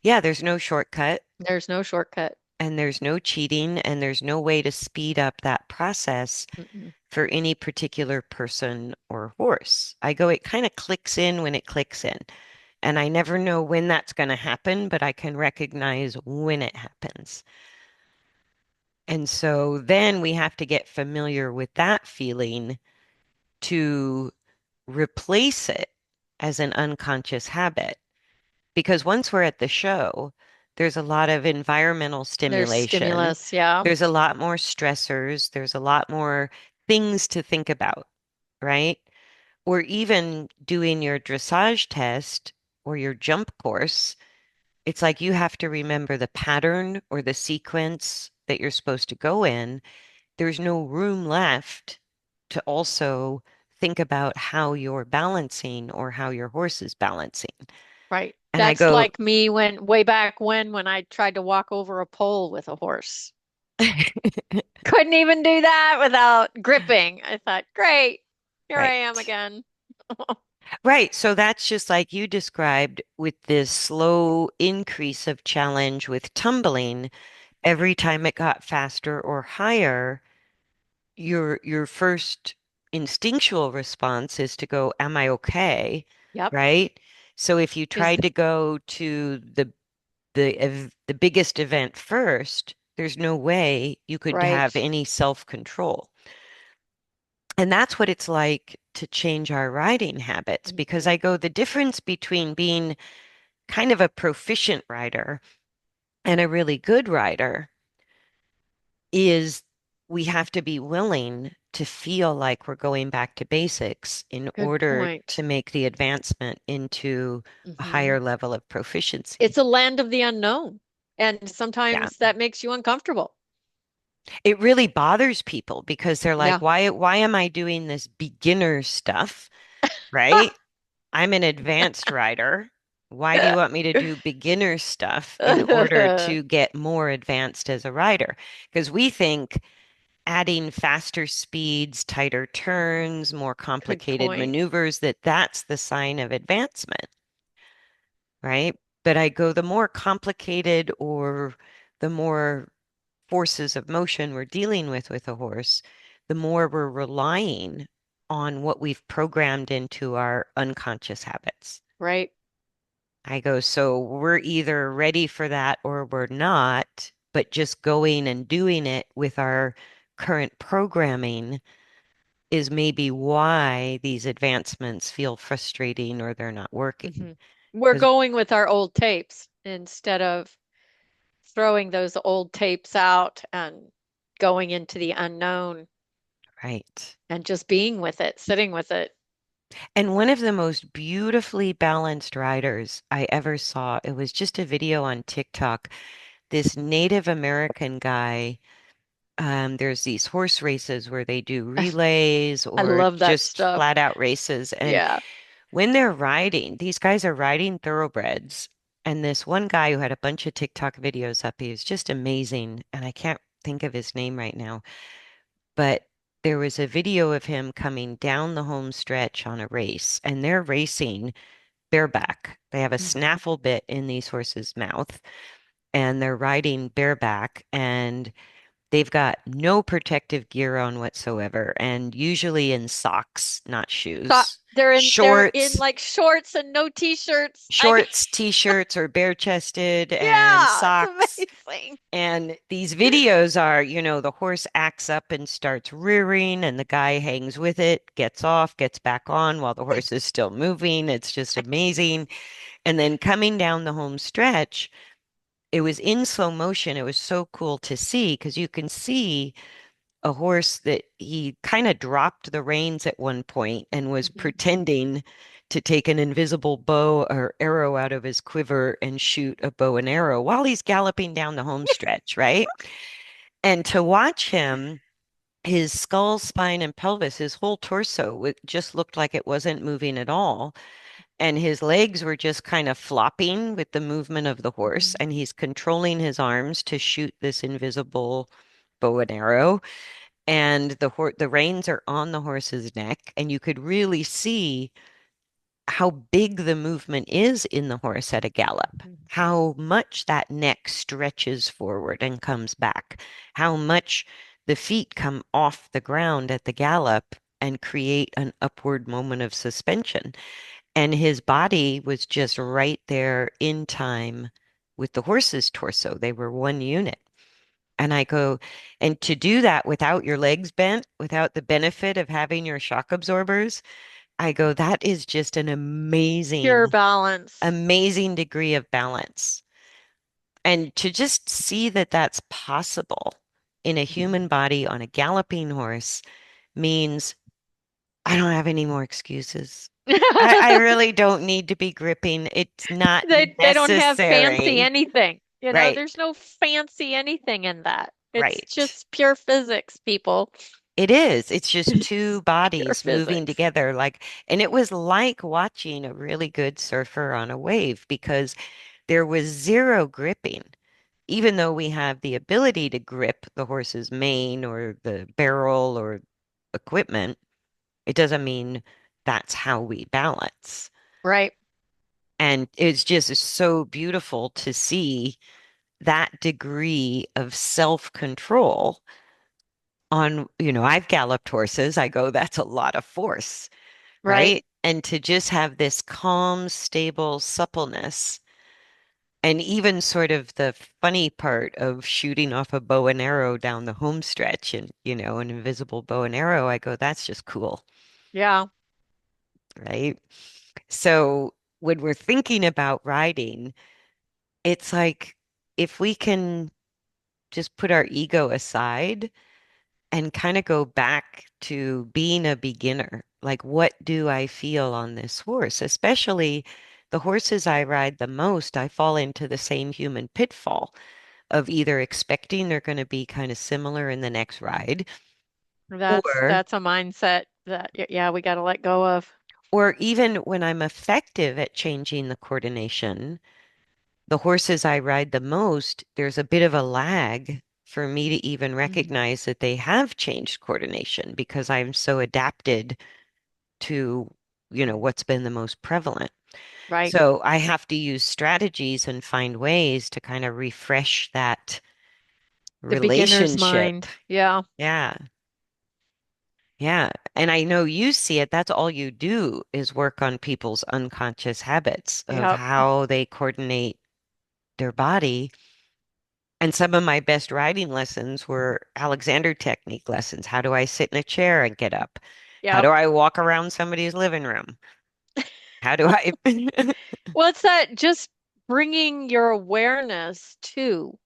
Yeah, there's no shortcut There's no shortcut. and there's no cheating and there's no way to speed up that process Mm-mm. for any particular person or horse. I go, it kind of clicks in when it clicks in. And I never know when that's going to happen, but I can recognize when it happens. And so then we have to get familiar with that feeling to replace it as an unconscious habit. Because once we're at the show, there's a lot of environmental There's stimulation. stimulus. Yeah. There's a lot more stressors. There's a lot more things to think about, right? Or even doing your dressage test or your jump course, it's like you have to remember the pattern or the sequence that you're supposed to go in. There's no room left to also think about how you're balancing or how your horse is balancing. Right. And I That's go, like me way back when I tried to walk over a pole with a horse. Couldn't even do that without gripping. I thought, great, here I am right. again. Right. So that's just like you described with this slow increase of challenge with tumbling. Every time it got faster or higher, your first instinctual response is to go, am I okay? Yep. Right? So if you Is tried to go to the biggest event first, there's no way you could have right. any self-control. And that's what it's like to change our riding habits because Mhm. I go, the difference between being kind of a proficient rider and a really good rider is we have to be willing to feel like we're going back to basics in Good order to point. make the advancement into a Hmm. higher level of proficiency. It's a land of the unknown, and Yeah. sometimes that makes you uncomfortable. It really bothers people because they're like, Yeah. why am I doing this beginner stuff, right? I'm an advanced rider. Why do you want me to do beginner stuff in order to get more advanced as a rider? Because we think adding faster speeds, tighter turns, more Good complicated point. maneuvers, that's the sign of advancement, right? But I go the more complicated or the more forces of motion we're dealing with a horse, the more we're relying on what we've programmed into our unconscious habits. Right. I go, so we're either ready for that or we're not, but just going and doing it with our current programming is maybe why these advancements feel frustrating or they're not working. Hmm. We're Because, going with our old tapes instead of throwing those old tapes out and going into the unknown right. and just being with it, sitting with it. And one of the most beautifully balanced riders I ever saw, it was just a video on TikTok. This Native American guy, there's these horse races where they do relays I or love that just stuff. flat out races. And Yeah. when they're riding, these guys are riding thoroughbreds. And this one guy who had a bunch of TikTok videos up, he was just amazing. And I can't think of his name right now, but there was a video of him coming down the home stretch on a race, and they're racing bareback. They have a Mhm. snaffle bit in these horses' mouth, and they're riding bareback, and they've got no protective gear on whatsoever, and usually in socks, not So shoes. they're in Shorts, like shorts and no t-shirts. I mean, shorts, t-shirts, or bare-chested, and yeah, it's socks. amazing. And these videos are, the horse acts up and starts rearing, and the guy hangs with it, gets off, gets back on while the horse is still moving. It's just amazing. And then coming down the home stretch, it was in slow motion. It was so cool to see because you can see a horse that he kind of dropped the reins at one point and was Mhm. pretending to take an invisible bow or arrow out of his quiver and shoot a bow and arrow while he's galloping down the home stretch, right? And to watch him, his skull, spine, and pelvis, his whole torso just looked like it wasn't moving at all. And his legs were just kind of flopping with the movement of the horse. Mhm. And he's controlling his arms to shoot this invisible bow and arrow. And the reins are on the horse's neck. And you could really see how big the movement is in the horse at a gallop, Mhm. how much that neck stretches forward and comes back, how much the feet come off the ground at the gallop and create an upward moment of suspension. And his body was just right there in time with the horse's torso. They were one unit. And I go, and to do that without your legs bent, without the benefit of having your shock absorbers, I go, that is just an Pure amazing, balance. amazing degree of balance. And to just see that that's possible in a human body on a galloping horse means I don't have any more excuses. I really don't need to be gripping. It's not They don't have fancy necessary. anything. Right, There's no fancy anything in that. It's right. just pure physics, people. It is. It's just two Pure bodies moving physics. together. And it was like watching a really good surfer on a wave because there was zero gripping. Even though we have the ability to grip the horse's mane or the barrel or equipment, it doesn't mean that's how we balance. Right. And it's just so beautiful to see that degree of self-control on, I've galloped horses. I go, that's a lot of force, Right. right? And to just have this calm, stable suppleness. And even sort of the funny part of shooting off a bow and arrow down the home stretch and, an invisible bow and arrow, I go, that's just cool, Yeah. right? So when we're thinking about riding, it's like if we can just put our ego aside and kind of go back to being a beginner, like what do I feel on this horse? Especially the horses I ride the most, I fall into the same human pitfall of either expecting they're going to be kind of similar in the next ride, or That's a mindset that yeah, we got to let go of. even when I'm effective at changing the coordination, the horses I ride the most, there's a bit of a lag for me to even Mhm. recognize that they have changed coordination because I'm so adapted to, what's been the most prevalent. Right. So I have to use strategies and find ways to kind of refresh that The beginner's relationship. mind. Yeah. Yeah. Yeah. And I know you see it. That's all you do is work on people's unconscious habits of Yep. how they coordinate their body. And some of my best riding lessons were Alexander technique lessons. How do I sit in a chair and get up? How do Yep. I walk around somebody's living room? How do I? Well, it's that just bringing your awareness to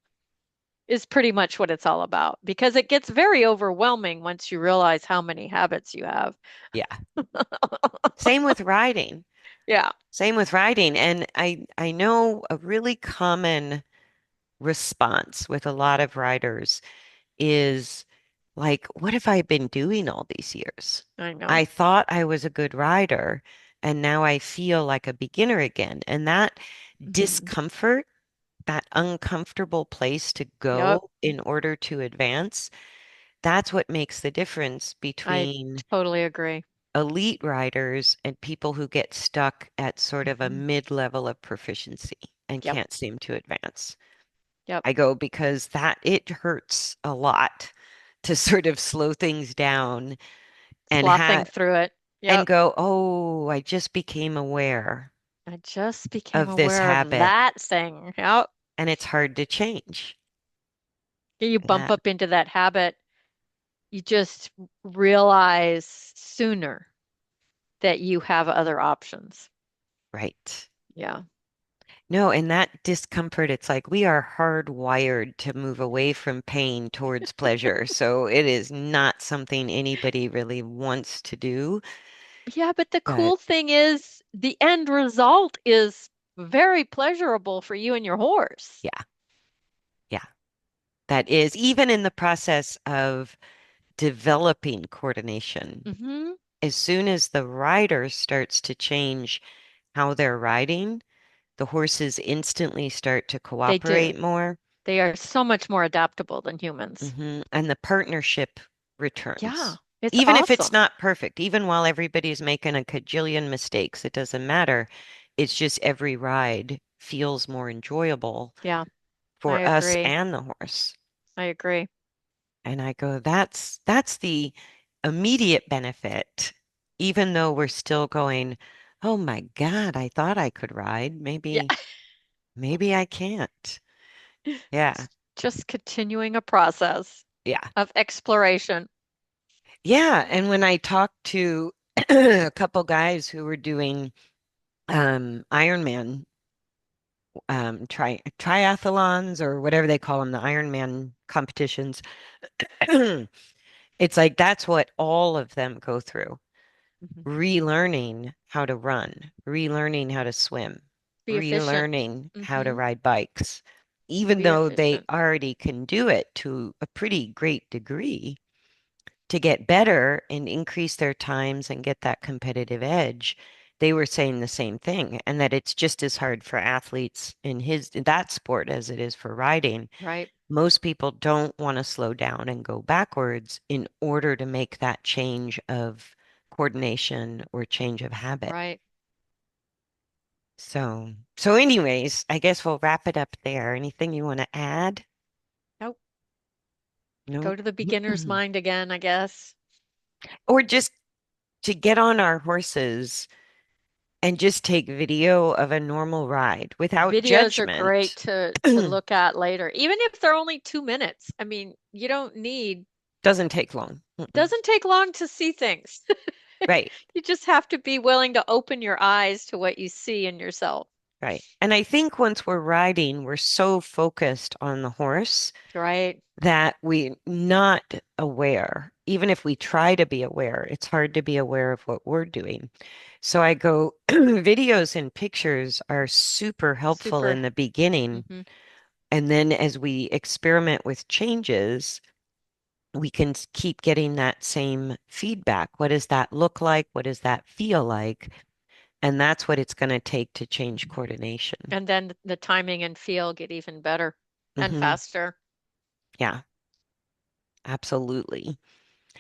is pretty much what it's all about because it gets very overwhelming once you realize how many habits you have. Yeah. Same with riding. Yeah. Same with riding. And I know a really common response with a lot of riders is like, what have I been doing all these years? I know. I thought I was a good rider, and now I feel like a beginner again. And that Mhm. discomfort, that uncomfortable place to Yep. go in order to advance, that's what makes the difference I between totally agree. elite riders and people who get stuck at sort of a Mhm. mid-level of proficiency and Yep. can't seem to advance. Yep. I go because that it hurts a lot to sort of slow things down and Slossing have through it. and Yep. go, oh, I just became aware I just became of this aware of habit that thing. Yep. and it's hard to change. You bump Yeah, up into that habit, you just realize sooner that you have other options. right. Yeah. No, and that discomfort, it's like we are hardwired to move away from pain towards pleasure. So it is not something anybody really wants to do. Yeah, but the But cool thing is the end result is very pleasurable for you and your horse. yeah, yeah, that is even in the process of developing coordination. Hmm. As soon as the rider starts to change how they're riding, the horses instantly start to They do. cooperate more. They are so much more adaptable than humans. And the partnership Yeah, returns. it's Even if it's awesome. not perfect, even while everybody's making a cajillion mistakes, it doesn't matter. It's just every ride feels more enjoyable Yeah, I for us agree. and the horse. I agree. And I go, that's the immediate benefit, even though we're still going, oh my God, I thought I could ride. Yeah. Maybe I can't. Yeah. It's just continuing a process Yeah. of exploration. Yeah. And when I talked to a couple guys who were doing Ironman triathlons or whatever they call them, the Ironman competitions, it's like that's what all of them go through. Mhm. Relearning how to run, relearning how to swim, Be efficient. relearning how to Hmm. ride bikes, even Be though they efficient. already can do it to a pretty great degree to get better and increase their times and get that competitive edge. They were saying the same thing, and that it's just as hard for athletes in that sport as it is for riding. Right. Most people don't want to slow down and go backwards in order to make that change of coordination or change of habit. Right. So anyways, I guess we'll wrap it up there. Anything you want to add? Nope. No. Go to the beginner's mind again, I guess. Or just to get on our horses and just take video of a normal ride without Videos are great judgment. to look at later, even if they're only 2 minutes. I mean, you don't need, Doesn't take long. Mm-mm. doesn't take long to see things. Right. You just have to be willing to open your eyes to what you see in yourself. Right. And I think once we're riding, we're so focused on the horse Right. that we're not aware. Even if we try to be aware, it's hard to be aware of what we're doing. So I go, videos and pictures are super helpful Super. in the beginning Hmm. And then as we experiment with changes, we can keep getting that same feedback. What does that look like? What does that feel like? And that's what it's going to take to change coordination. And then the timing and feel get even better and Hmm. faster. Yeah, absolutely.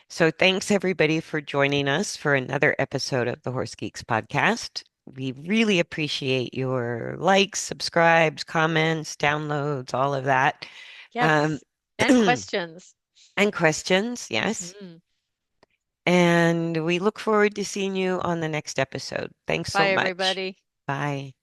So thanks everybody for joining us for another episode of the Horse Geeks podcast. We really appreciate your likes, subscribes, comments, downloads, all of that. Um, Yes. And questions. and questions, yes. Mhm. And we look forward to seeing you on the next episode. Thanks so Bye, much. everybody. Bye.